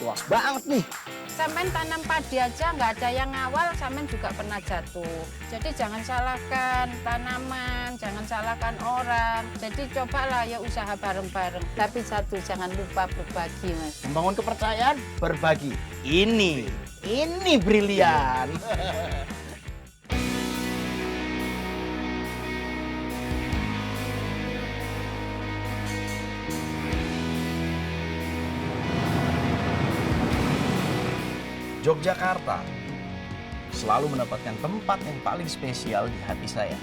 Wah, banget nih. Sampean tanam padi aja nggak ada yang ngawal, sampean juga pernah jatuh. Jadi jangan salahkan tanaman, jangan salahkan orang. Jadi cobalah ya usaha bareng-bareng. Tapi satu, jangan lupa berbagi, Mas. Membangun kepercayaan, berbagi. Ini brilian. Yogyakarta selalu mendapatkan tempat yang paling spesial di hati saya.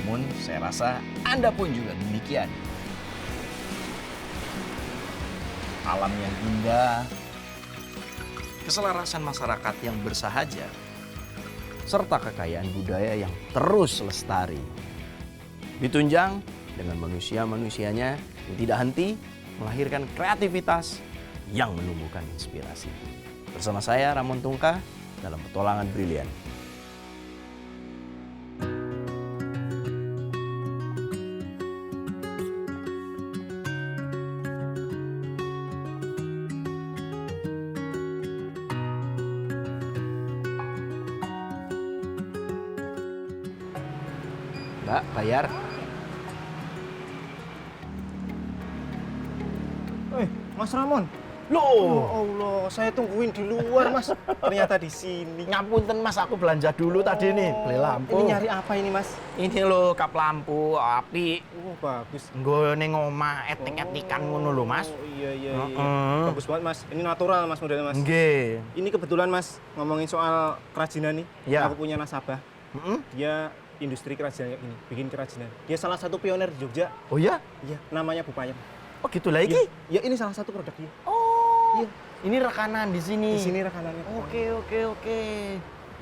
Namun saya rasa Anda pun juga demikian. Alam yang indah, keselarasan masyarakat yang bersahaja, serta kekayaan budaya yang terus lestari. Ditunjang dengan manusia-manusianya yang tidak henti melahirkan kreativitas yang menumbuhkan inspirasi. Bersama saya Ramon Tungka dalam petualangan brilian. Mbak, bayar. Mas Ramon. Loh, Allah, saya tungguin di luar, Mas. Ternyata di sini. ngapunten Mas, aku belanja dulu tadi nih, beli lampu. Ini nyari apa ini, Mas? Ini loh kap lampu, api. Oh, bagus. Nggo ning omah etik-etikan ngono lho, Mas. Oh, iya. Heeh. Bagus banget, Mas. Ini natural, Mas, modelnya, Mas. Nggih. Ini kebetulan, Mas, ngomongin soal kerajinan nih. Ya. Aku punya nasabah. Heeh. Dia industri kerajinan ini, bikin kerajinan. Dia salah satu pionir di Jogja. Oh ya? Iya, namanya Bu Payem. Oh gitu lah iki. Ya, ini salah satu produk dia. Oh. Iya. Ini rekanan di sini. Di sini rekanannya. Oke.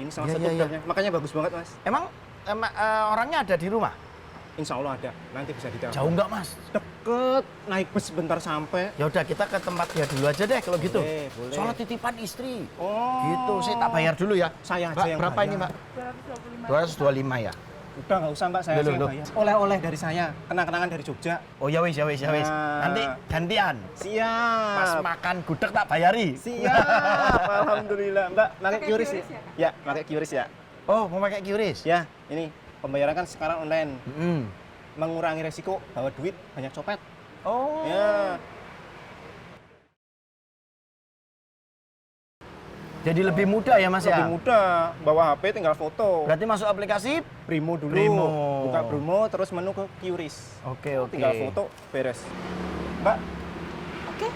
Ini salah Iya, satu iya, iya. produknya. Makanya bagus banget, Mas. Emang orangnya ada di rumah? Insya Allah ada. Nanti bisa ditelepon. Jauh nggak, Mas? Deket, naik bus sebentar sampai. Ya udah kita ke tempat dia dulu aja deh kalau gitu. Boleh. Soalnya titipan istri. Oh. Gitu, saya tak bayar dulu ya. Saya aja Mbak, yang berapa bayar. ini, Mbak? 225 ya. Udah nggak usah, Mbak, saya aja yang Loh. bayar. Oleh-oleh dari saya, kenang-kenangan dari Jogja. Oh ya wis. Nah. Nanti gantian. Siap. Pas makan gudeg tak bayari. Siap. Alhamdulillah. Mbak, pakai QRIS ya? Ya, pakai QRIS ya. Oh, mau pakai QRIS? Ya, ini pembayaran kan sekarang online. Mm. Mengurangi resiko bawa duit banyak copet. Oh. Ya. Jadi lebih mudah ya, Mas ya? Lebih mudah. Bawa HP tinggal foto. Berarti masuk aplikasi? Brimo dulu. Brimo. Buka Brimo terus menu ke QRIS. Oke. Tinggal foto, beres. Mbak. Oke,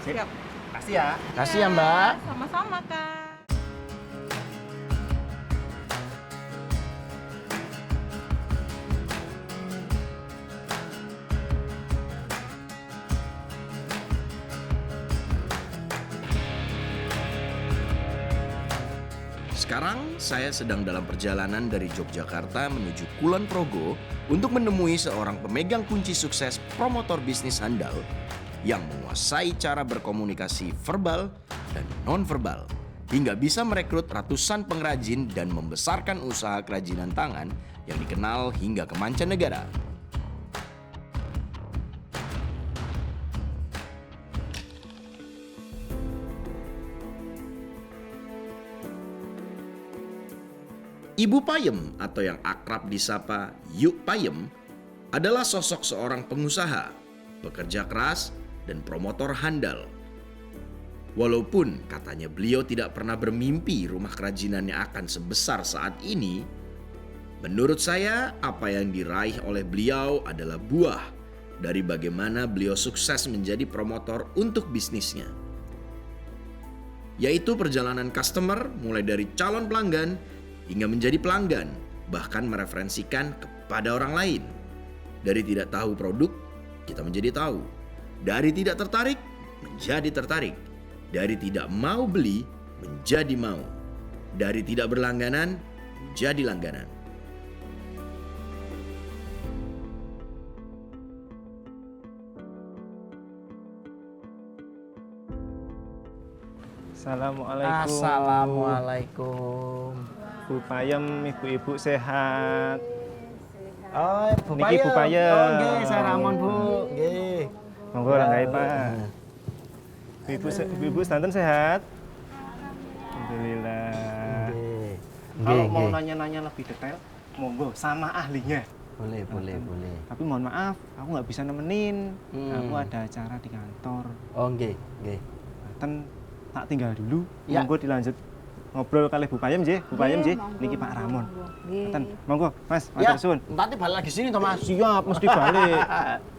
siap. Kasih ya. Kasih ya, Mbak. Sama-sama, Kak. Sekarang saya sedang dalam perjalanan dari Yogyakarta menuju Kulon Progo untuk menemui seorang pemegang kunci sukses promotor bisnis handal yang menguasai cara berkomunikasi verbal dan non-verbal hingga bisa merekrut ratusan pengrajin dan membesarkan usaha kerajinan tangan yang dikenal hingga ke mancanegara. Ibu Payem atau yang akrab disapa Yuk Payem adalah sosok seorang pengusaha, pekerja keras, dan promotor handal. Walaupun katanya beliau tidak pernah bermimpi rumah kerajinannya akan sebesar saat ini, menurut saya apa yang diraih oleh beliau adalah buah dari bagaimana beliau sukses menjadi promotor untuk bisnisnya. Yaitu perjalanan customer mulai dari calon pelanggan hingga menjadi pelanggan, bahkan mereferensikan kepada orang lain. Dari tidak tahu produk, kita menjadi tahu. Dari tidak tertarik, menjadi tertarik. Dari tidak mau beli, menjadi mau. Dari tidak berlangganan, menjadi langganan. Assalamualaikum. Assalamualaikum. Bu Payem, ibu-ibu sehat. Oh, Bu Niki Bu Payem. Oh, nggih, saya Ramon, Bu. Nggih. Monggo langgahe, Pak. Ibu sedanten sehat? Alhamdulillah. Kalau mau nanya-nanya lebih detail, monggo sama ahlinya. Boleh. Tapi mohon maaf, aku nggak bisa nemenin. Aku ada acara di kantor. Oh, nggih. Ten tak tinggal dulu. Ya. Monggo dilanjut ngobrol kali Bu Payem nggih. Bu Payem nggih, niki Pak Ramon. Ten, monggo Mas, Ya, matur suwun. nanti balik lagi sini, Thomas. Siap, mesti balik.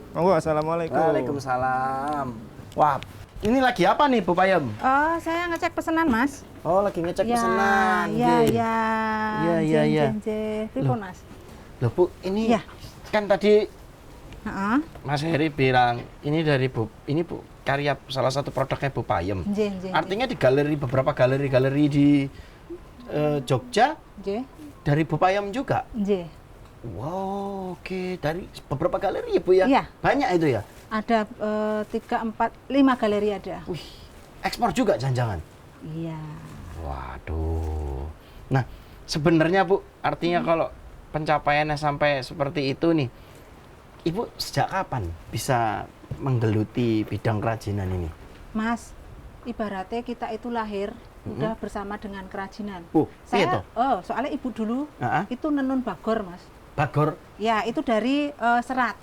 Monggo, assalamualaikum. Waalaikumsalam. Wah, ini lagi apa nih, Bu Payem? Oh, saya ngecek pesanan, Mas. Oh, lagi ngecek pesanan. Iya. Iya. Pripun, Mas? Loh, Bu, ini Ya. kan tadi Heeh. Mas Heri bilang ini dari Bu, ini Bu, karya salah satu produknya Bu Payem. Nggih. Artinya di beberapa galeri di Jogja Nggih. dari Bu Payem juga. Nggih. Wow, oke. Dari beberapa galeri ya, Bu ya? Iya. Banyak itu ya? Ada 3, 4, 5 galeri ada. Wih, ekspor juga jangan-jangan? Iya. Waduh. Nah, sebenarnya Bu, artinya kalau pencapaiannya sampai seperti itu nih, Ibu sejak kapan bisa menggeluti bidang kerajinan ini? Mas, ibaratnya kita itu lahir udah bersama dengan kerajinan. Iya toh? Soalnya ibu dulu Heeh. itu nenun bagor, Mas. Bagor. Ya, itu dari serat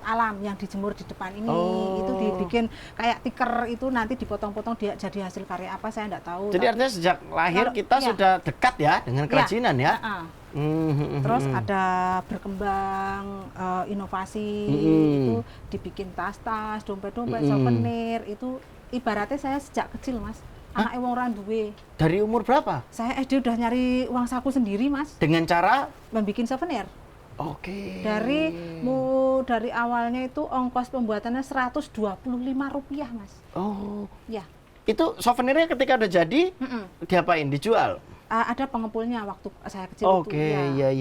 alam yang dijemur di depan ini. Oh. Itu dibikin kayak tiker, itu nanti dipotong-potong dia jadi hasil karya apa saya enggak tahu. Jadi artinya sejak lahir Kalau- kita iya. sudah dekat ya dengan kerajinan ya? Heeh. Mhm. Terus ada berkembang inovasi, itu dibikin tas-tas, dompet-dompet, souvenir, itu ibaratnya saya sejak kecil, Mas. Anak wong ora duwe. Dari umur berapa? Saya SD udah nyari uang saku sendiri, Mas, Dengan cara? membikin souvenir. Oke. Dari awalnya itu ongkos pembuatannya Rp125, Mas. Oh, Ya. itu souvenirnya ketika udah jadi, Mm-mm. diapain? Dijual? Ada pengepulnya waktu saya kecil Oke, itu. Ya.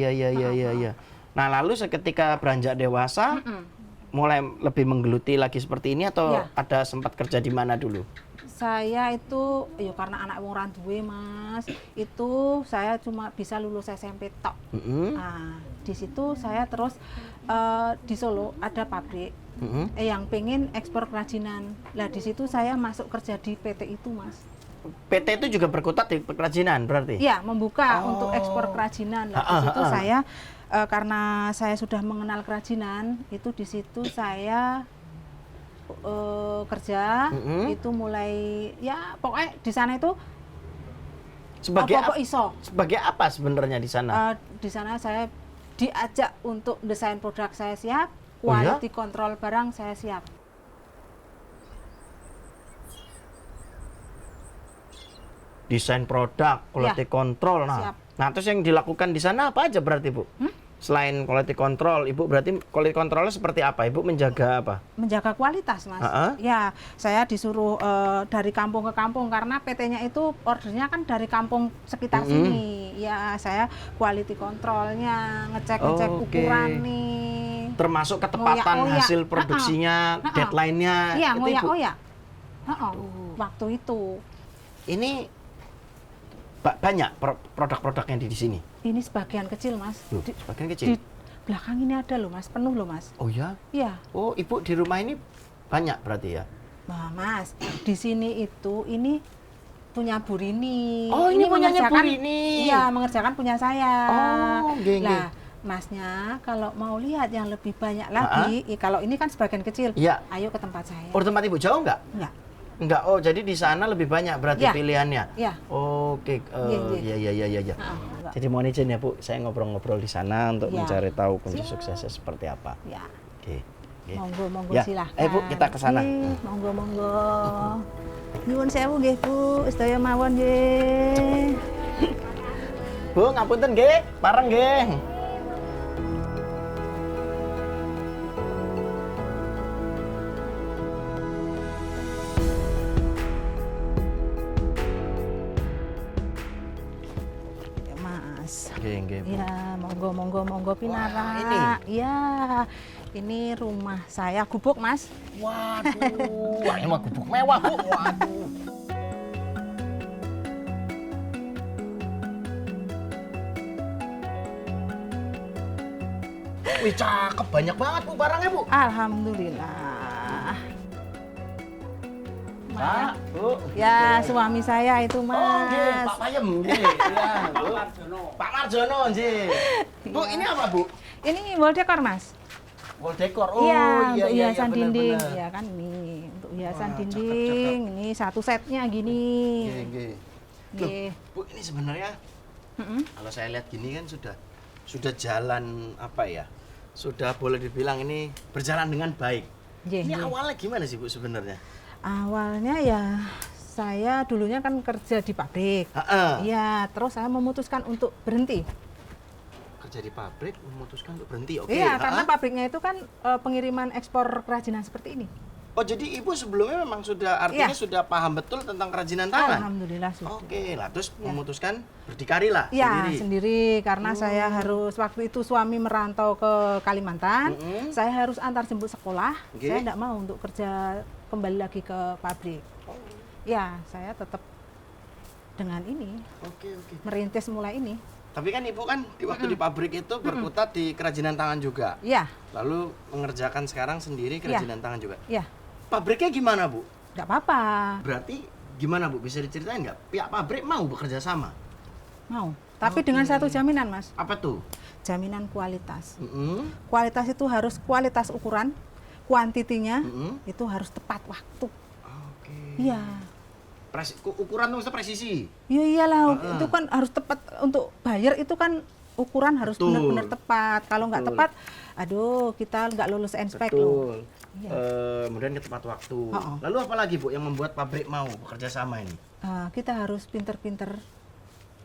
iya. Nah, lalu seketika beranjak dewasa, Mm-mm. mulai lebih menggeluti lagi seperti ini atau Iya. ada sempat kerja di mana dulu? Saya itu ya karena anak wong duwe, Mas. Itu saya cuma bisa lulus SMP tok. Mm-mm. Nah, di situ saya terus di Solo ada pabrik Mm-mm. yang pengen ekspor kerajinan. Lah di situ saya masuk kerja di PT itu, Mas. PT itu juga berkutat di kerajinan berarti? Iya, membuka Oh. untuk ekspor kerajinan. Nah, di situ saya karena saya sudah mengenal kerajinan, itu di situ saya kerja, Mm-mm. itu mulai ya pokoknya di sana itu Sebagai apa iso. sebagai apa sebenarnya di sana? Di sana saya diajak untuk desain produk saya siap, Oh ya? quality control barang saya siap. Desain produk, quality control. siap. Nah, terus yang dilakukan di sana apa aja berarti, Bu? Selain quality control, Ibu berarti quality controlnya seperti apa? Ibu menjaga apa? Menjaga kualitas, Mas. Ya, saya disuruh dari kampung ke kampung karena PT-nya itu ordernya kan dari kampung sekitar sini. Ya, saya quality controlnya, ngecek-ngecek Oke. ukuran nih. Termasuk ketepatan Ngoyak-ngoyak. hasil produksinya, deadline-nya. Iya, itu, Ibu. ngoyak-ngoyak. Waktu itu. Ini banyak produk-produk yang di sini. Ini sebagian kecil, Mas. Loh, Di sebagian kecil. belakang ini ada loh, Mas. Penuh loh, Mas. Oh ya? Iya. Oh, Ibu di rumah ini banyak berarti ya? Nah, Mas, di sini itu ini punya Bu Rini. Oh, ini punyanya Bu mengerjakan- Rini. Iya, mengerjakan punya saya. Oh, nggih, nggih. Lah, Masnya kalau mau lihat yang lebih banyak lagi, kalau ini kan sebagian kecil. Iya. Ayo ke tempat saya. Oh, tempat Ibu jauh nggak? Enggak. Enggak. Oh, jadi di sana lebih banyak berarti Iya. pilihannya? Iya. Oke. Iya. Iya. Enggak. Jadi mohon izin ya, Bu, saya ngobrol-ngobrol di sana untuk Iya. mencari tahu kunci Siap. suksesnya seperti apa. Ya. Oke. Monggo Ya. silahkan. Bu, kita ke sana. Monggo. Nyuwun sewu nggih, Bu. Sedaya mawon nggih. Bu, ngapunten nggih, pareng nggih. Ya, Mas. Nggih, Bu. Ya, monggo pinara. ini? Ya, ini rumah saya gubuk, Mas. Waduh, wah ini mah gubuk mewah, Bu. Waduh. Wih, cakep, banyak banget Bu barangnya, Bu. Alhamdulillah. Pak, Bu. Ya, suami saya itu, Mas. Oh, nggih, Pak Payem nggih. Iya, Bu. Pak Marjono nggih. Bu, ini apa, Bu? Ini wall decor, Mas. Wall decor. Oh, Iya, iya untuk iya hiasan benar, dinding. benar. Ya kan ini untuk hiasan Wah, dinding. Ini satu setnya gini. Nggih, nggih. Loh, Nggih. Bu, ini sebenarnya Mm-mm. kalau saya lihat gini kan sudah jalan apa ya? Sudah boleh dibilang ini berjalan dengan baik. Nggih, Ini nggih. awalnya gimana sih, Bu, sebenarnya? Awalnya ya saya dulunya kan kerja di pabrik. Heeh. Iya, terus saya memutuskan untuk berhenti. Kerja di pabrik memutuskan untuk berhenti. Oke. Iya, karena heeh. pabriknya itu kan pengiriman ekspor kerajinan seperti ini. Oh, jadi Ibu sebelumnya memang sudah artinya Iya. sudah paham betul tentang kerajinan tangan. Alhamdulillah sudah. Oke, lah terus Iya. memutuskan berdikari lah Ya, sendiri. sendiri karena saya harus waktu itu suami merantau ke Kalimantan, Mm-mm. saya harus antar jemput sekolah. Oke. Saya tidak mau untuk kerja kembali lagi ke pabrik. Ya, saya tetap dengan ini Oke, oke. merintis mulai ini. Tapi kan Ibu kan di waktu di pabrik itu berkutat di kerajinan tangan juga. Ya, Lalu mengerjakan sekarang sendiri kerajinan tangan juga. ya, Pabriknya gimana, Bu? nggak apa-apa, Berarti gimana, Bu? Bisa diceritain nggak? Pihak pabrik mau bekerja sama? mau. Tapi dengan satu jaminan, Mas, Apa tuh? jaminan kualitas. Mm-mm. Kualitas itu harus kualitas ukuran, kuantitinya Mm-mm. itu harus tepat waktu. Oke. Iya. Ukuran tuh maksudnya presisi. Ya iyalah, Heeh. itu kan harus tepat untuk bayar itu kan ukuran harus Betul. benar-benar tepat. Kalau nggak Betul. tepat, aduh kita nggak lulus inspek loh. Betul. Iya. Kemudian ke tepat waktu. Oh. Lalu apa lagi, Bu, yang membuat pabrik mau bekerja sama ini? Kita harus pinter-pinter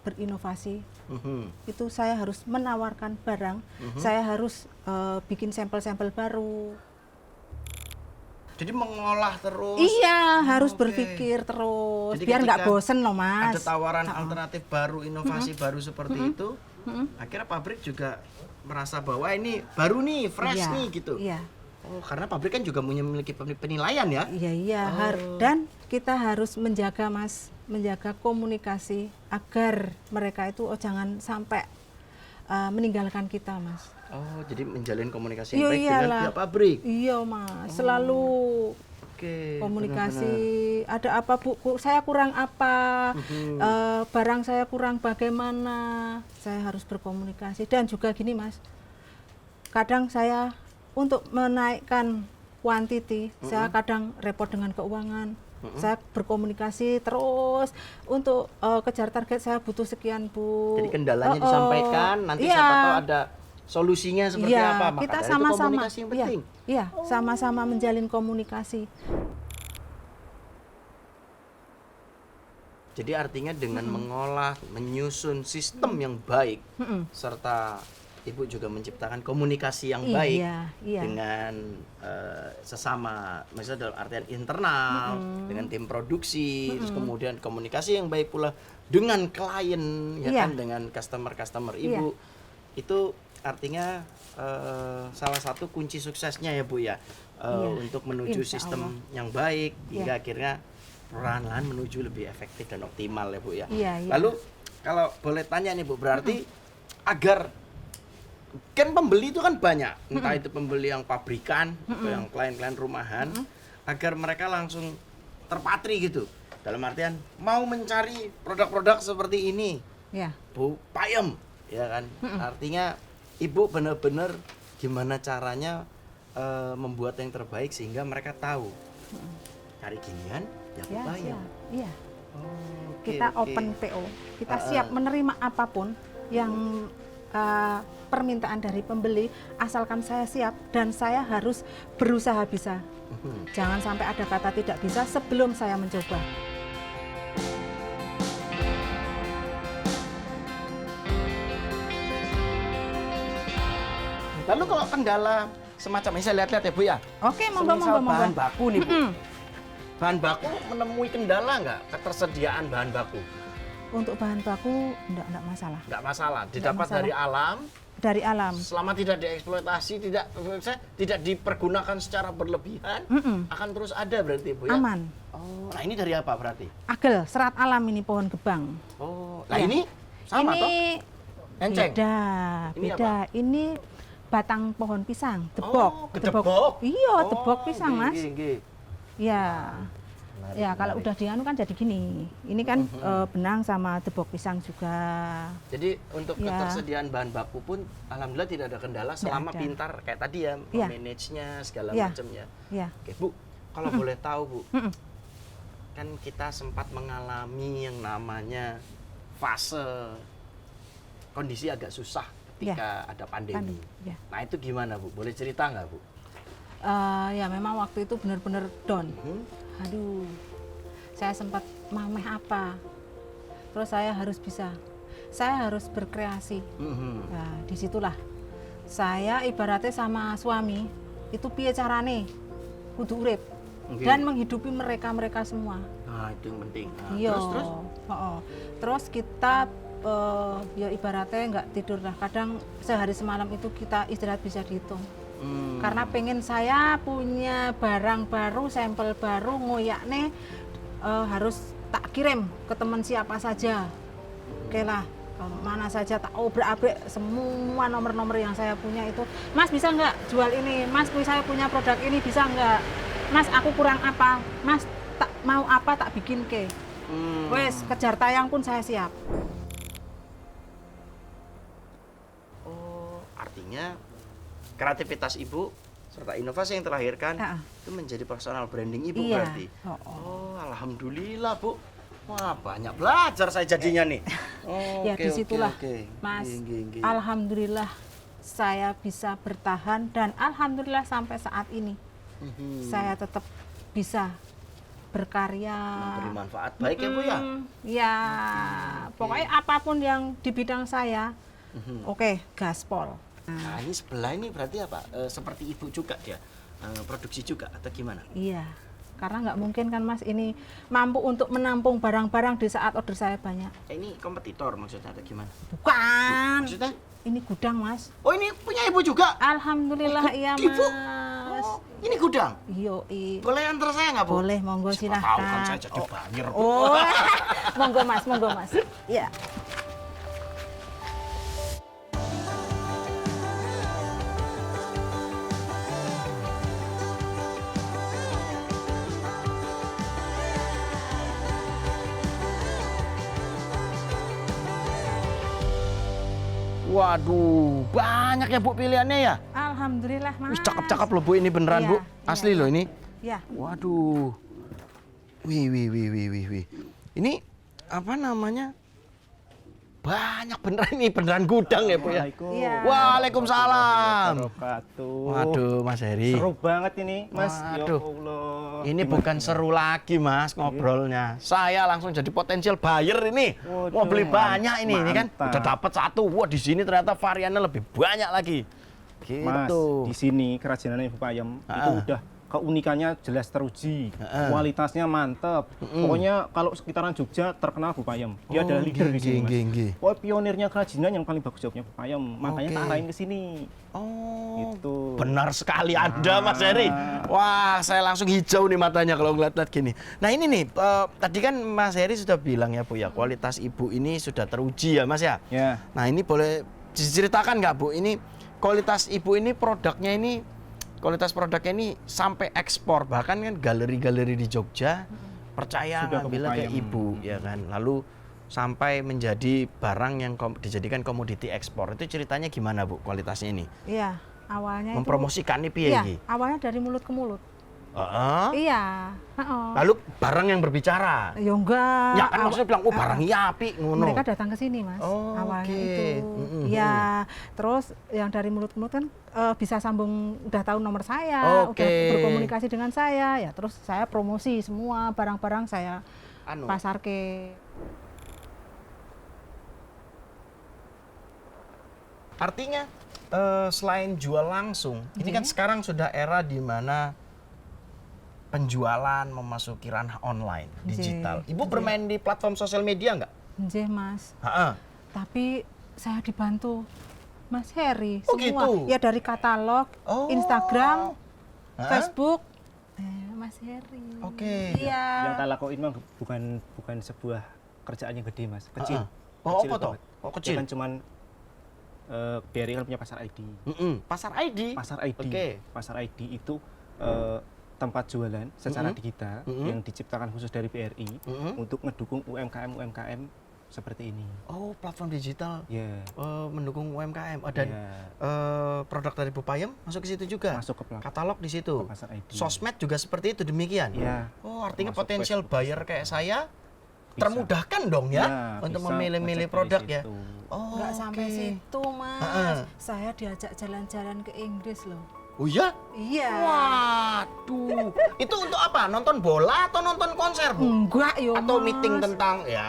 berinovasi. Mhm. Itu saya harus menawarkan barang, saya harus bikin sampel-sampel baru. Jadi mengolah terus. Iya, harus oke. berpikir terus, Jadi biar nggak ketika bosen loh Mas. Ada tawaran alternatif baru, inovasi baru seperti itu. Akhirnya pabrik juga merasa bahwa ini baru nih, fresh Iya, nih gitu. Iya. Oh, karena pabrik kan juga memiliki penilaian ya. Iya iya Oh. dan kita harus menjaga Mas, menjaga komunikasi agar mereka itu jangan sampai meninggalkan kita Mas. Oh, jadi menjalin komunikasi Iya yang baik dengan iyalah. pihak pabrik. Iya Mas, selalu Oke. komunikasi. benar-benar. Ada apa Bu? Saya kurang apa? Mhm. Barang saya kurang bagaimana? Saya harus berkomunikasi dan juga gini Mas. Kadang saya untuk menaikkan kuantiti, saya kadang repot dengan keuangan. Saya berkomunikasi terus untuk kejar target saya butuh sekian Bu. Jadi kendalanya disampaikan, nanti Iya. siapa tahu ada solusinya seperti Iya, apa. Maka kita dari itu sama-sama. komunikasi yang penting. Iya, sama-sama menjalin komunikasi. Jadi artinya dengan mengolah, menyusun sistem yang baik, serta Ibu juga menciptakan komunikasi yang baik Iya. dengan sesama, maksudnya dalam artian internal, dengan tim produksi, terus kemudian komunikasi yang baik pula dengan klien, ya Iya. kan, dengan customer Ibu. Itu artinya salah satu kunci suksesnya ya Bu ya, untuk menuju Insya sistem Allah. yang baik hingga akhirnya perlahan-lahan menuju lebih efektif dan optimal ya Bu ya. Iya, iya. Lalu kalau boleh tanya nih Bu, berarti agar kan pembeli itu kan banyak, entah itu pembeli yang pabrikan atau yang klien-klien rumahan, agar mereka langsung terpatri gitu. Dalam artian mau mencari produk-produk seperti ini, Ya. Bu Payem, ya kan? Artinya Ibu benar-benar gimana caranya membuat yang terbaik sehingga mereka tahu cari ginian ya Bu Ya, Payem. siap. Iya. Oh, oke, Kita oke. open PO. Kita siap menerima apapun yang permintaan dari pembeli, asalkan saya siap dan saya harus berusaha bisa. Jangan sampai ada kata tidak bisa sebelum saya mencoba. Lalu kalau kendala semacam ini saya lihat-lihat ya Bu ya. Oke, monggo Semisal monggo bahan monggo. baku nih Bu. Bahan baku menemui kendala nggak ketersediaan bahan baku? Untuk bahan baku enggak masalah. Nggak masalah, didapat masalah. dari alam, Dari alam. selama tidak dieksploitasi, tidak dipergunakan secara berlebihan, akan terus ada berarti Bu ya? Aman. Oh, nah ini dari apa berarti? Agel, serat alam ini pohon gebang. Oh, nah Ya. ini sama ini toh? Enceng? Beda, Ini beda. Ini batang pohon pisang, debok. Oh, gedebok. Iya, Oh, debok pisang, nggih, Mas. nggih, nggih. Ya. menarik. Ya, kalau menarik. udah dianu kan jadi gini. Ini kan benang sama debok pisang juga. Jadi untuk Ya. ketersediaan bahan baku pun alhamdulillah tidak ada kendala selama ada. pintar kayak tadi ya, Iya. manage-nya segala Iya. macamnya. Ya. Oke, Bu, kalau boleh tahu, Bu. Mm-mm. Kan kita sempat mengalami yang namanya fase kondisi agak susah ketika ada pandemi. Ya. Nah, itu gimana, Bu? Boleh cerita nggak, Bu? Ya memang waktu itu benar-benar down. Aduh, saya sempat mameh apa. Terus saya harus berkreasi. Nah, disitulah saya ibaratnya sama suami itu piye carane kudu urip Oke. dan menghidupi mereka semua. Nah, itu yang penting. Nah, Iya. terus? Terus kita ya ibaratnya nggak tidur lah. Kadang sehari semalam itu kita istirahat bisa dihitung. Karena pengen saya punya barang baru, sampel baru, ngoyakne harus tak kirim ke teman siapa saja. Oke lah, mana saja tak obrak-abrik semua nomor-nomor yang saya punya itu. Mas bisa nggak jual ini? Mas saya punya produk ini bisa nggak? Mas aku kurang apa? Mas tak mau apa tak bikin ke. Wes kejar tayang pun saya siap. Oh, artinya kreativitas Ibu serta inovasi yang terlahirkan Ah. itu menjadi personal branding Ibu Iya. berarti. Oh, alhamdulillah, Bu. Wah, banyak belajar saya jadinya nih. Oh, Ya oke, disitulah, oke. Mas. Nggih. Alhamdulillah saya bisa bertahan dan alhamdulillah sampai saat ini saya tetap bisa berkarya. Memberi manfaat baik ya, Bu ya. Ya, pokoknya apapun yang di bidang saya, oke, gaspol. Nah, ini sebelah ini berarti apa? Seperti Ibu juga dia produksi juga atau gimana? Iya, karena nggak mungkin kan Mas ini mampu untuk menampung barang-barang di saat order saya banyak. Ini kompetitor maksudnya atau gimana? Bukan, Maksudnya? ini gudang Mas. Oh, ini punya Ibu juga? Alhamdulillah iya Ibu? Mas. Oh, ini gudang? Yoi. Boleh antar saya nggak, Bu? Boleh, monggo Siapa silahkan. tahu kan saya jadi banyer, Bu. Oh, monggo Mas. Iya. Waduh, banyak ya, Bu, pilihannya ya? Alhamdulillah Mas. Wih, cakep-cakep loh, Bu, ini beneran, Iya, Bu. iya, Asli loh ini. Ya. Waduh. Wih. Ini apa namanya? Banyak beneran ini, beneran gudang ya, Bu ya? Assalamualaikum. Iya. Waalaikumsalam. Wabarakatuh. Waduh, Mas Heri. Seru banget ini, Mas. Ya Waduh. Allah. Ini Gimana? bukan seru lagi, Mas, ngobrolnya. Saya langsung jadi potensial buyer ini. Waduh, Mau beli banyak ini kan. mantap. Udah dapat satu. Wah, di sini ternyata variannya lebih banyak lagi. Gitu. Mas, di sini kerajinan Ibu Payem itu Ah. udah keunikannya jelas teruji, kualitasnya mantep. Pokoknya kalau sekitaran Jogja terkenal Bu Payem. Dia adalah leader di sini, Mas. Nggih. Pokoknya pionirnya kerajinan yang paling bagus jawabnya Bu Payem. Makanya Oke. tak arahin ke sini. Oh, Gitu. benar sekali Anda, Mas Heri. Wah, saya langsung hijau nih matanya kalau ngeliat-liat gini. Nah ini nih, tadi kan Mas Heri sudah bilang ya, Bu ya, kualitas Ibu ini sudah teruji ya, Mas ya. Ya. Nah ini boleh diceritakan nggak, Bu? Ini kualitas Ibu ini kualitas produknya ini sampai ekspor, bahkan kan galeri-galeri di Jogja percaya Sudah ke ngambilnya ke Payem. Ibu, ya kan. Lalu sampai menjadi barang yang dijadikan komoditi ekspor. Itu ceritanya gimana, Bu, kualitasnya ini? Iya, awalnya Mempromosikan nih piye Iya, iki? awalnya dari mulut ke mulut. Heeh. Iya, heeh. Lalu barang yang berbicara. Ya enggak. Ya kan maksudnya bilang, oh barang iya apik ngono. Mereka datang ke sini, Mas. Oh, awalnya oke. itu. Ya, terus yang dari mulut ke mulut kan bisa sambung, udah tahu nomor saya, Oke. udah berkomunikasi dengan saya, ya terus saya promosi semua barang-barang saya pasar ke. Artinya selain jual langsung, ini kan sekarang sudah era di mana penjualan memasuki ranah online, digital. Ibu bermain di platform sosial media nggak? Nggih, Mas. Heeh. Tapi saya dibantu Mas Heri Oh, semua. gitu? Ya dari katalog, Oh. Instagram, Hah? Facebook. Mas Heri. Oke. Yang Iya. tak lakuin mah bukan sebuah kerjaan yang gede, Mas. Kecil. Oh, Kecil apa toh? banget. Oh, Dia kecil. kan cuman BRI kan punya pasar ID. Pasar ID. Pasar ID. Oke. Pasar ID itu tempat jualan secara digital yang diciptakan khusus dari BRI untuk mendukung UMKM seperti ini. Oh, platform digital Ya, mendukung UMKM. Dan produk dari Bu Payem masuk ke situ juga. masuk ke platform Katalog di situ. Pasar ID. Sosmed juga seperti itu, demikian. Ya. Oh, artinya Termasuk potensial Facebook. buyer kayak saya Bisa. termudahkan dong ya, untuk bisa memilih-milih ngecek produk dari ya. situ. Oh, Nggak sampai oke. situ, Mas. Heeh. Saya diajak jalan-jalan ke Inggris loh. Oh iya? Iya. Waduh. Itu untuk apa? Nonton bola atau nonton konser, Bu? Enggak yo, Atau Mas. meeting tentang ya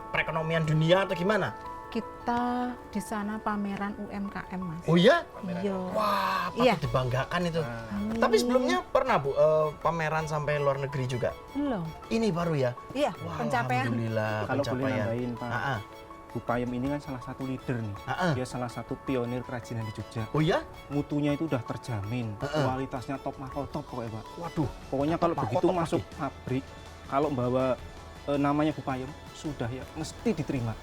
perekonomian dunia atau gimana? Kita di sana pameran UMKM, Mas. Oh iya? Iya. Wah, patut Iya. dibanggakan itu. Tapi sebelumnya pernah, Bu, pameran sampai luar negeri juga? Belum. Ini baru ya? Iya, Wah, pencapaian. Alhamdulillah, Kalau boleh pencapaian. nambahin, Pak. Ah, ah. Bu Payem ini kan salah satu leader nih. Ah, ah. Dia salah satu pionir kerajinan di Jogja. Oh iya? Mutunya itu udah terjamin, Heeh. kualitasnya top mahal top pokoknya, Pak. Waduh. Pokoknya kalau Top, begitu top, masuk pabrik, kalau bawa namanya Bu Payem, sudah ya mesti diterima.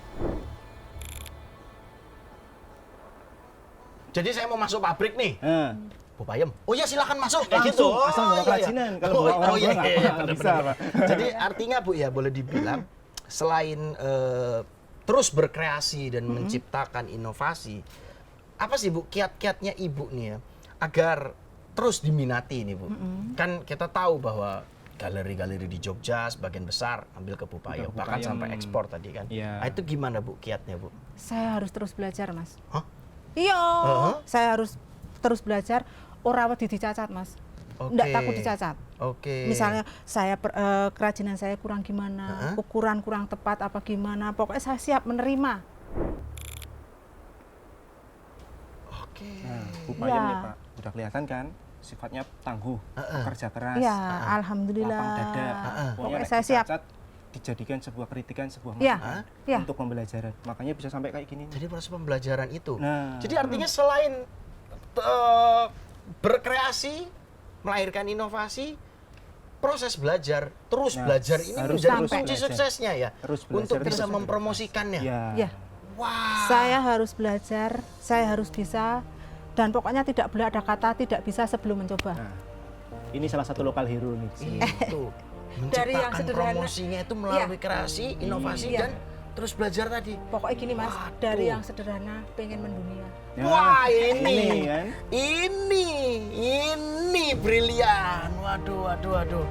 Jadi saya mau masuk pabrik nih, Nah, Bu Payem. Oh iya, silakan masuk kayak langsung, gitu. asal bawa iya, kerajinan. Kalau bawa orang tua iya, nggak iya, nggak bisa, benar-benar. Pak. Jadi artinya, Bu, ya boleh dibilang selain terus berkreasi dan menciptakan inovasi, apa sih, Bu, kiat-kiatnya Ibu nih ya agar terus diminati ini, Bu? Kan kita tahu bahwa galeri-galeri di Jogja sebagian besar ambil ke Bu Payem, Bu bahkan Payem. sampai ekspor tadi kan. Iya. Nah, itu gimana, Bu, kiatnya, Bu? Saya harus terus belajar, Mas. Hah? Iya. Heeh. Saya harus terus belajar. Ora wedi dicacat, Mas. Oke. Nggak takut dicacat. Oke. Misalnya saya kerajinan saya kurang gimana, ukuran kurang tepat apa gimana, pokoknya saya siap menerima. Oke. Nah, Bu Payem Ya. nih, Pak, udah kelihatan kan sifatnya tangguh, pekerja keras, Ya, lapang alhamdulillah. dada. Pokoknya Pokoknya saya siap. dicacat, dijadikan sebuah kritikan, sebuah Ya, masukan ya. untuk pembelajaran. Makanya bisa sampai kayak gini. Jadi proses pembelajaran itu. Nah. Jadi artinya selain berkreasi, melahirkan inovasi, proses belajar, terus Nah, belajar ini harus menjadi terus kunci belajar. suksesnya ya. Terus belajar, Untuk terus bisa belajar. mempromosikannya. Ya. Ya, Wah. saya harus belajar, saya harus bisa, dan pokoknya tidak boleh ada kata tidak bisa sebelum mencoba. Nah, ini salah satu lokal hero nih di sini. Itu. Dari yang Menciptakan sederhana. promosinya itu melalui kreasi, inovasi, Iya. dan terus belajar tadi. Pokoknya gini, Mas, Waduh. dari yang sederhana pengen mendunia. Ya, Wah, ini kan. ini brilian. Waduh, waduh, waduh.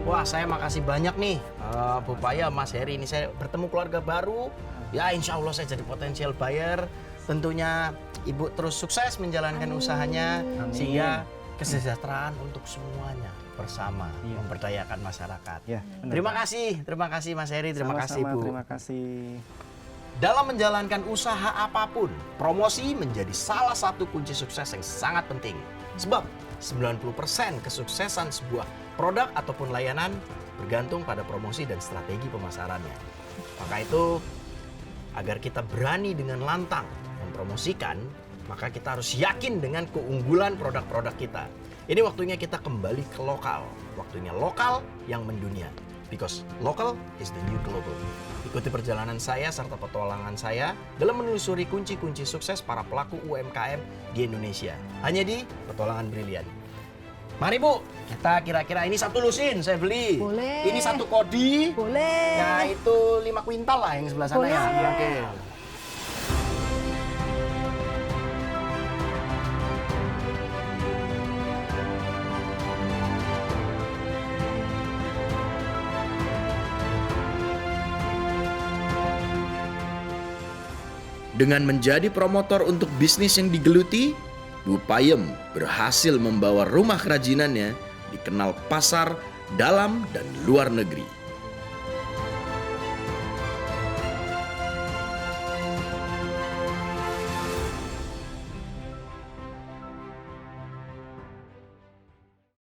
Wah, saya makasih banyak nih, Bu Payem, Mas Heri. Ini saya bertemu keluarga baru. Ya, insya Allah saya jadi potensial buyer. Tentunya Ibu terus sukses menjalankan usahanya, sehingga kesejahteraan untuk semuanya bersama Iya. memberdayakan masyarakat. Ya, benar, Terima kasih Mas Heri, terima kasih Sama-sama, Bu. Terima kasih. Dalam menjalankan usaha apapun, promosi menjadi salah satu kunci sukses yang sangat penting. Sebab 90% kesuksesan sebuah produk ataupun layanan bergantung pada promosi dan strategi pemasarannya. Maka itu, agar kita berani dengan lantang mempromosikan, maka kita harus yakin dengan keunggulan produk-produk kita. Ini waktunya kita kembali ke lokal. Waktunya lokal yang mendunia. Because local is the new global. Ikuti perjalanan saya serta petualangan saya dalam menelusuri kunci-kunci sukses para pelaku UMKM di Indonesia. Hanya di Petualangan Brilian. Mari Bu, kita kira-kira ini satu lusin saya beli. Boleh. Ini satu kodi. Boleh. Ya itu 5 kuintal lah yang sebelah sana Boleh. ya. Oke. Dengan menjadi promotor untuk bisnis yang digeluti, Bu Payem berhasil membawa rumah kerajinannya dikenal pasar dalam dan luar negeri.